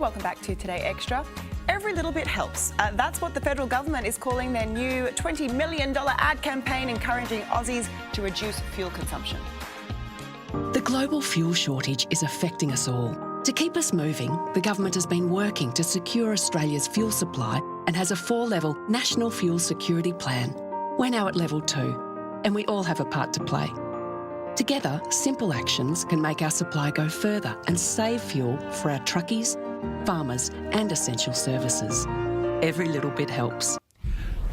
Welcome back to Today Extra. Every little bit helps. That's what the federal government is calling their new $20 million ad campaign encouraging Aussies to reduce fuel consumption. The global fuel shortage is affecting us all. To keep us moving, the government has been working to secure Australia's fuel supply and has a 4-level National Fuel Security Plan. We're now at level 2, and we all have a part to play. Together, simple actions can make our supply go further and save fuel for our truckies, farmers and essential services. Every little bit helps.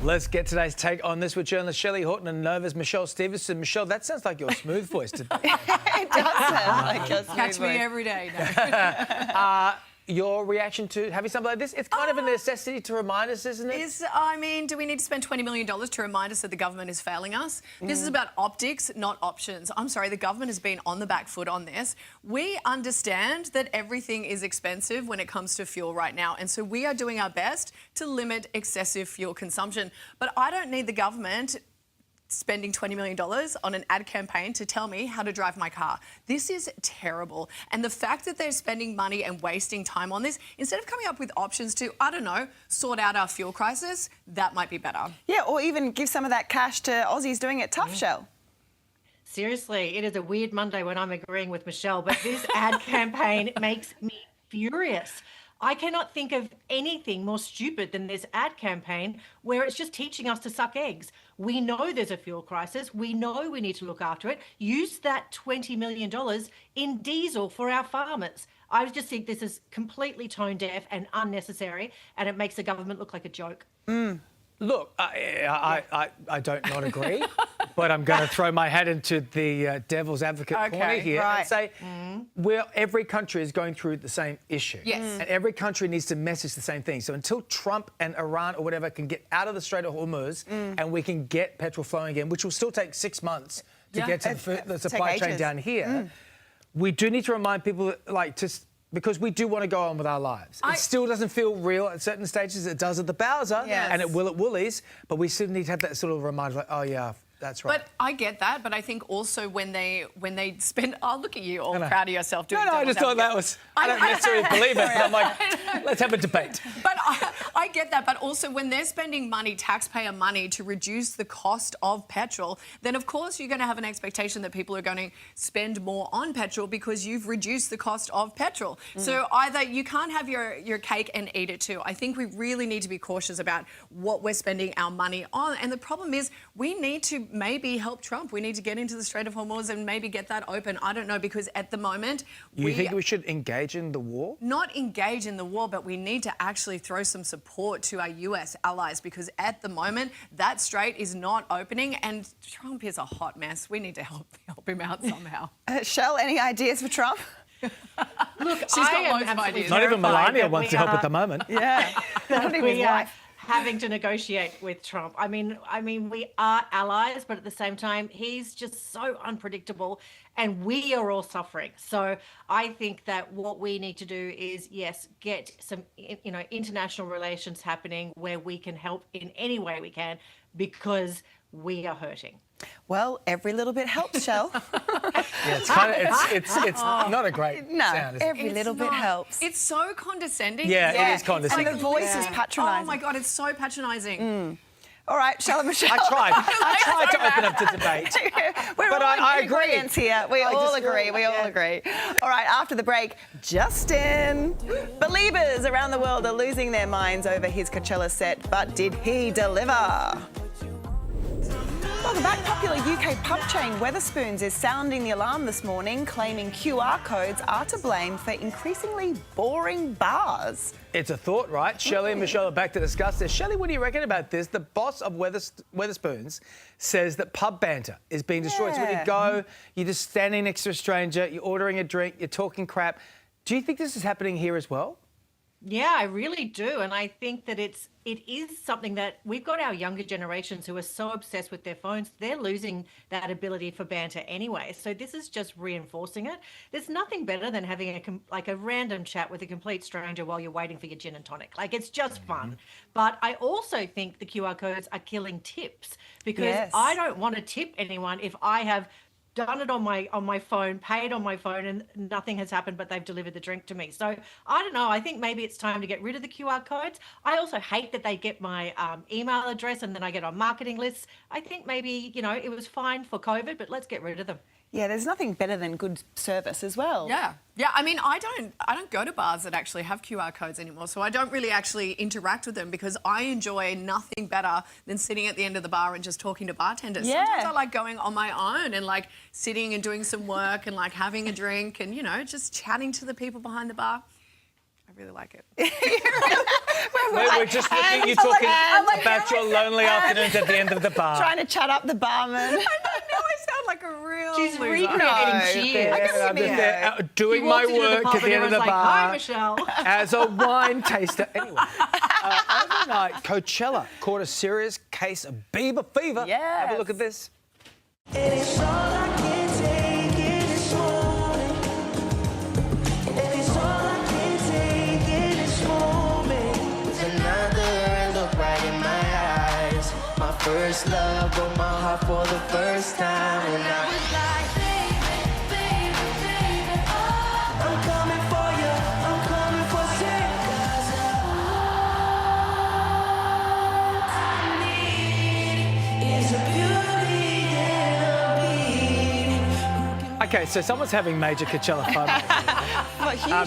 Let's get today's take on this with journalist Shelley Horton and Nova's Michelle Stevenson. Michelle, that sounds like your smooth voice today. It does sound like your smooth Catch me voice. every day. No. Your reaction to having something like this? It's kind of a necessity to remind us, isn't it? Do we need to spend $20 million to remind us that the government is failing us? This is about optics, not options. I'm sorry, the government has been on the back foot on this. We understand that everything is expensive when it comes to fuel right now, and so we are doing our best to limit excessive fuel consumption. But I don't need the government spending $20 million on an ad campaign to tell me how to drive my car. This is terrible. And the fact that they're spending money and wasting time on this, instead of coming up with options to, I don't know, sort out our fuel crisis, that might be better. Yeah, or even give some of that cash to Aussies doing it tough, Shell. Seriously, it is a weird Monday when I'm agreeing with Michelle, but this ad campaign makes me furious. I cannot think of anything more stupid than this ad campaign where it's just teaching us to suck eggs. We know there's a fuel crisis. We know we need to look after it. Use that $20 million in diesel for our farmers. I just think this is completely tone deaf and unnecessary, and it makes the government look like a joke. Look, I don't not agree, but I'm going to throw my hat into the devil's advocate corner here and say every country is going through the same issue. Yes. And every country needs to message the same thing. So until Trump and Iran or whatever can get out of the Strait of Hormuz and we can get petrol flowing again, which will still take 6 months to get to the supply chain down here, we do need to remind people because we do want to go on with our lives. It still doesn't feel real at certain stages. It does at the Bowser, and it will at Woolies, but we still need to have that sort of reminder, like, oh, yeah, that's right. But I get that, but I think also when they spend... Oh, look at you, all proud of yourself doing I just thought that was... I don't necessarily believe it, but I'm like, let's have a debate. But I get that, but also when they're spending money, taxpayer money, to reduce the cost of petrol, then of course you're going to have an expectation that people are going to spend more on petrol because you've reduced the cost of petrol. So either you can't have your cake and eat it too. I think we really need to be cautious about what we're spending our money on. And the problem is we need to maybe help Trump. We need to get into the Strait of Hormuz and maybe get that open. I don't know, because at the moment... You think we should engage in the war? Not engage in the war, but we need to actually throw some support to our US allies, because at the moment that strait is not opening and Trump is a hot mess. We need to help him out somehow. Shell, any ideas for Trump? Look, She's got loads of ideas. Not even Melania wants to help at the moment. Yeah, not even his wife. Having to negotiate with Trump. I mean, we are allies, but at the same time, he's just so unpredictable and we are all suffering. So I think that what we need to do is, yes, get some, international relations happening where we can help in any way we can, because we are hurting. Well, every little bit helps, Shell. It's not a great sound, is it? Every little bit helps. It's so condescending. Yeah, it is condescending. And the voice is patronising. Oh my God, it's so patronising. All right, Shell and Michelle. I tried to open up the debate. We're But all I in agree. agreement here. We all agree. We all agree. All right, after the break, Justin. Believers around the world are losing their minds over his Coachella set, but did he deliver? Welcome back. Popular UK pub chain Wetherspoons is sounding the alarm this morning, claiming QR codes are to blame for increasingly boring bars. It's a thought, right? Shelley and Michelle are back to discuss this. Shelley, what do you reckon about this? The boss of Wetherspoons says that pub banter is being destroyed. So when you go, you're just standing next to a stranger, you're ordering a drink, you're talking crap. Do you think this is happening here as well? Yeah, I really do. And I think that it is something that we've got our younger generations who are so obsessed with their phones, they're losing that ability for banter anyway. So this is just reinforcing it. There's nothing better than having a random chat with a complete stranger while you're waiting for your gin and tonic. Like, it's just fun. But I also think the QR codes are killing tips, because I don't want to tip anyone if I have done it on my phone, paid on my phone, and nothing has happened, but they've delivered the drink to me. So I don't know. I think maybe it's time to get rid of the QR codes. I also hate that they get my email address and then I get on marketing lists. I think maybe, it was fine for COVID, but let's get rid of them. Yeah, there's nothing better than good service as well. Yeah. I mean, I don't go to bars that actually have QR codes anymore, so I don't really actually interact with them because I enjoy nothing better than sitting at the end of the bar and just talking to bartenders. Yeah. Sometimes I like going on my own and like sitting and doing some work and like having a drink and just chatting to the people behind the bar. I really like it. We're just looking at you talking about your lonely afternoons at the end of the bar. Trying to chat up the barman. I know, now I sound like a real She's loser. recreating Cheers. I'm just there, doing He my walked into the work pub at the and end of the everyone's like, bar "Hi, Michelle." as a wine taster. Anyway, overnight, Coachella caught a serious case of Bieber fever. Yes. Have a look at this. And it's all I can take in this morning. And it's all I can take in this moment. It's another look right in my eyes. My first love broke my heart for the first time. And I was like, baby, baby, baby, oh. I'm coming for you. I'm coming for you. 'Cause all I need is a beauty and a beat. Okay, so someone's having major Coachella fun.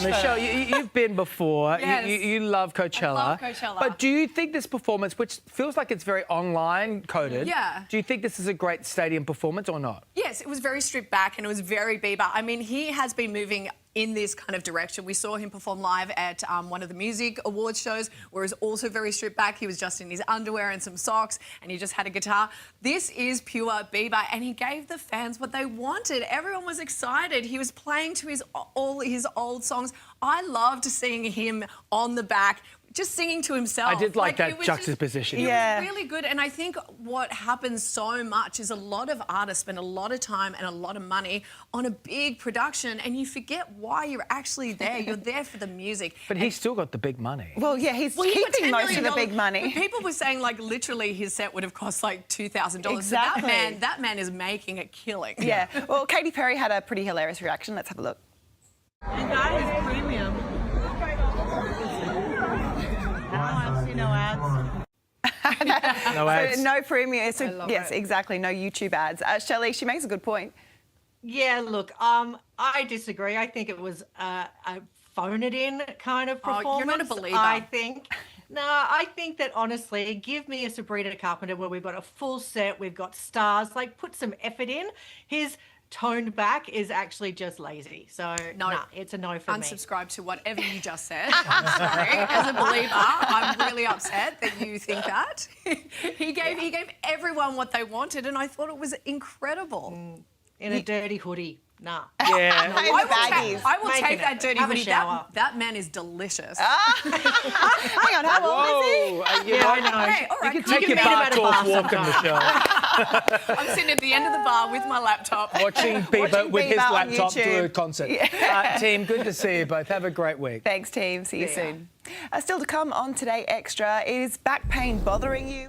Michelle, you've been before. Yes. You love Coachella. I love Coachella. But do you think this performance, which feels like it's very online coded, Yeah. do you think this is a great stadium performance or not? Yes, it was very stripped back and it was very Bieber. I mean, he has been moving in this kind of direction. We saw him perform live at one of the music awards shows where it was also very stripped back. He was just in his underwear and some socks and he just had a guitar. This is pure Bieber and he gave the fans what they wanted. Everyone was excited. He was playing to all his old songs. I loved seeing him on the back just singing to himself. I did like that it was juxtaposition. It Yeah. was really good. And I think what happens so much is a lot of artists spend a lot of time and a lot of money on a big production and you forget why you're actually there. You're there for the music. But he's still got the big money. Well, yeah, he's Well, he got keeping $10 most of million. the big money. But people were saying, like, literally his set would have cost, like, $2,000. Exactly. So that man is making a killing. Yeah. Well, Katy Perry had a pretty hilarious reaction. Let's have a look. And that is premium. I don't see no ads. No ads. So no premium. So, love yes, it. exactly. No YouTube ads. Shelley, she makes a good point. Yeah, look, I disagree. I think it was a phone it in kind of Oh, performance. you're not a believer. I think. No, I think that honestly, give me a Sabrina Carpenter where we've got a full set, we've got stars, like put some effort in. His toned back is actually just lazy. So No. nah, it's a no for me. Unsubscribe to whatever you just said. I'm sorry. As a believer, I'm really upset that you think that. He gave everyone what they wanted and I thought it was incredible. In a dirty hoodie. Nah. Yeah. In the baggies. I will Making take it. that dirty Have a hoodie. shower. That man is delicious. Hang on, how old is he? Whoa. Yeah, I know. Hey, all right, You can come take can your meet him bar at a talk bar walking, sometime. Michelle. I'm sitting at the end of the bar with my laptop. Watching Bieber with his Bieber on laptop YouTube. through a concert. Team, good to see you both. Have a great week. Thanks, team. See you soon. Still to come on Today Extra, is back pain bothering you?